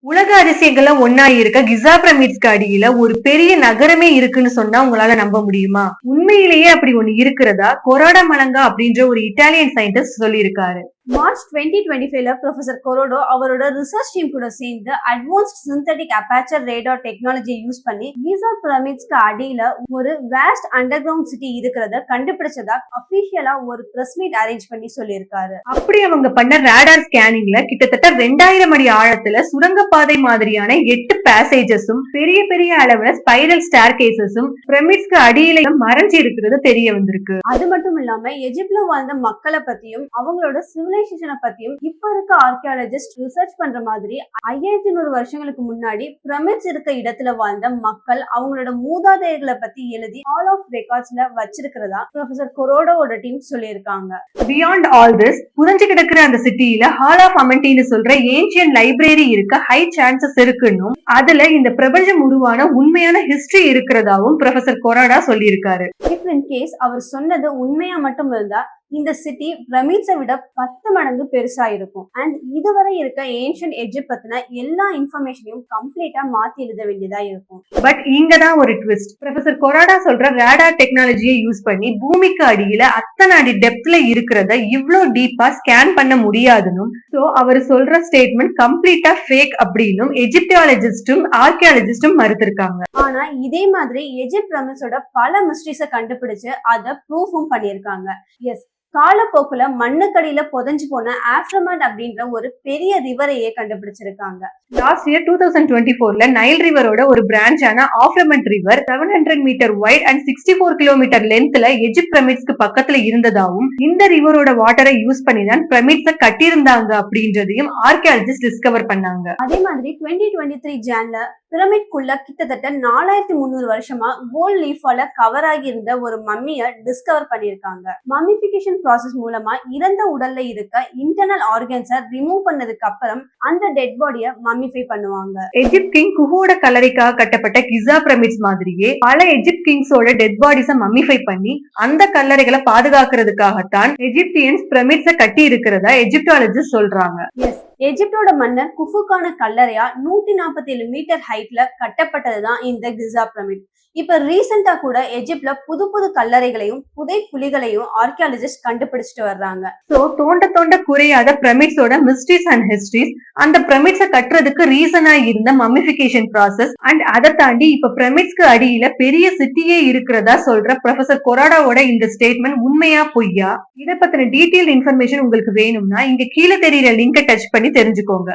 உலக அதிசயங்கள்லாம் ஒன்னா இருக்க கிசா பிரமிட்ஸ்க்கு அடியில ஒரு பெரிய நகரமே இருக்குன்னு சொன்னா உங்களால நம்ப முடியுமா? உண்மையிலேயே அப்படி ஒண்ணு இருக்கிறதா கொராடா மலங்கா அப்படின்ற ஒரு இட்டாலியன் சயின்டிஸ்ட் சொல்லியிருக்காரு. மார்ச் 2025ல ப்ரொஃபசர் கொரோடோ அவரோட ரிசர்ச் டீம் கூட சேர்ந்து அட்வான்ஸ்ட் சிந்தட்டிக் அபேச்சர் ரேடார் டெக்னாலஜியை யூஸ் பண்ணி கிசா பிரமிட்ஸ்க்கு அடியில ஒரு வேஸ்ட் அண்டர் கிரவுண்ட் சிட்டி இருக்கிறத கண்டுபிடிச்சதா அபிஷியலா ஒரு பிரஸ் மீட் அரேஞ்ச் பண்ணி சொல்லியிருக்காரு. அப்படி அவங்க பண்ண ரேடார் ஸ்கேனிங்ல கிட்டத்தட்ட 2000 அடி ஆழத்துல சுரங்கப்பாதை மாதிரியான 8 பேசேஜஸும் பெரிய பெரிய அளவுல ஸ்பைரல் ஸ்டேர் கேசஸும் பிரமிட்ஸ்க்கு அடியில மறைஞ்சு இருக்கிறது தெரிய வந்திருக்கு. அது மட்டும் இல்லாம எஜிப்ட்ல வாழ்ந்த மக்களை பத்தியும் அவங்களோட சிவிலைசேஷனை பத்தியும் இப்ப இருக்க ஆர்கியாலஜிஸ்ட் ரிசர்ச் பண்ற மாதிரி 5100 வருஷங்களுக்கு முன்னாடி பிரமிட்ஸ் இருக்க இடத்துல வாழ்ந்த மக்கள் அவங்களோட மூதாதையர்களை பத்தி எழுதி ஹால் ஆஃப் ரெக்கார்ட்ஸ்ல வச்சிருக்கிறதா ப்ரொஃபசர் கொரோடோவோட டீம் சொல்லியிருக்காங்க. பியாண்ட் ஆல் திஸ், புரிஞ்சு கிடக்குற அந்த சிட்டியில ஹால் ஆஃப் அமெண்டின்னு சொல்ற ஏன்ஷியன் லைப்ரரி இருக்க ஹை சான்சஸ் இருக்குன்னு, அதுல இந்த பிரபஞ்சம் உருவான உண்மையான ஹிஸ்டரி இருக்கிறதாவும் ப்ரொஃபசர் கொராடா சொல்லியிருக்காரு. இஃப் இன் கேஸ் அவர் சொன்னது உண்மையா மட்டும் இருந்தா இந்த சிட்டி பிரமிட்ஸை விட 10 மடங்கு பெருசா இருக்கும். அண்ட் இதுவரை இருக்க ஏன்ஷியன்ட் எஜிப்ட் பத்தின எல்லா இன்ஃபர்மேஷனையும் கம்ப்ளீட்டா மாத்தி எழுத வேண்டியதா இருக்கும். பட் இங்கதான் ஒரு ட்விஸ்ட். ப்ரொஃபசர் கொராடா சொல்ற ரேடார் டெக்னாலஜியை யூஸ் பண்ணி பூமிக்கு அடியில அத்தனை அடி டெப்த்ல இருக்கிறத இவ்ளோ டீப்பா ஸ்கேன் பண்ண முடியாதுன்னு, சோ அவர் சொல்ற ஸ்டேட்மெண்ட் கம்ப்ளீட்டா ஃபேக் அப்படின்னு எஜிப்டியாலஜிஸ்டும் ஆர்கியாலஜிஸ்டும் மறுத்திருக்காங்க. ஆனா இதே மாதிரி எஜிப்ட் பிரமிட்ஸோட பல மிஸ்ட்ரிஸை கண்டுபிடிச்சு அதை ப்ரூஃபும் பண்ணியிருக்காங்க. எஸ், காலப்போக்குல மண்ணுக்கடியில புதைஞ்சு போன ஆஃப்ரமட் அப்படின்ற ஒரு பெரிய ரிவரையே கண்டுபிடிச்சிருக்காங்க. லாஸ்ட் இயர் 2024ல நைல் ரிவரோட ஒரு பிரான்ச்சான Ahramat river 700 metre wide and 64 kilometre லென்த்ல எஜிப்ட் பிரமிட்ஸ்க்கு பக்கத்துல இருந்ததாவும், இந்த ரிவரோட வாட்டரை யூஸ் பண்ணி தான் பிரமிட்ஸை கட்டியிருந்தாங்க அப்படின்றதையும் ஆர்கியாலஜிஸ்ட் டிஸ்கவர் பண்ணாங்க. அதே மாதிரி 2023 ஜான்ல பிரமிட்குள்ள கிட்டத்தட்ட 4300 வருஷமா கோல்ட் லீஃபால கவர் ஆகி இருந்த ஒரு மம்மியை டிஸ்கவர் பண்ணிருக்காங்க. மம்மிபிகேஷன் ப்ராசஸ் மூலமா இறந்த உடல்ல இருக்க இன்டர்னல் ஆர்கன்ஸை ரிமூவ் பண்ணதுக்கு அப்புறம் அந்த டெட் பாடியை மம்மிஃபை பண்ணுவாங்க. எஜிப்ட் கிங் குஹோட கல்லறைக்காக கட்டப்பட்ட கிசா பிரமிட்ஸ் மாதிரியே பல எஜிப்ட் கிங்ஸோட டெட் பாடிஸை மம்மிஃபை பண்ணி அந்த கல்லறைகளை பாதுகாக்கிறதுக்காகத்தான் எஜிப்தியன்ஸ் பிரமிட்ஸை கட்டி இருக்கிறதா எஜிப்டாலஜிஸ்ட் சொல்றாங்க. எஜிப்டோட மன்னர் குஃபுக்கான கல்லறையா 147 மீட்டர் ஹைட்ல கட்டப்பட்டதுதான் இந்த கிசா பிரமிட். இப்ப ரீசெண்டா கூட எஜிப்ட்ல புது புது கல்லறைகளையும் புதை குழிகளையும் ஆர்கியாலஜிஸ்ட் கண்டுபிடிச்சிட்டு வர்றாங்க. சோ தோண்ட குறையாத பிரமிட்ஸோட மிஸ்ட்ரிஸ் அண்ட் ஹிஸ்டரிஸ், அந்த பிரமிட்ஸை கட்டுறதுக்கு ரீசனா இருந்த மம்மிஃபிகேஷன் ப்ராசஸ் அண்ட் அதை தாண்டி இப்ப பிரமிட்ஸ்க்கு அடியில பெரிய சிட்டியே இருக்கிறதா சொல்ற ப்ரொஃபசர் கொராடாவோட இந்த ஸ்டேட்மெண்ட் உண்மையா பொய்யா? இதை பத்தின டீடைல் இன்ஃபர்மேஷன் உங்களுக்கு வேணும்னா இங்க கீழே தெரியுற லிங்கை டச் பண்ணி தெரிஞ்சுக்கோங்க.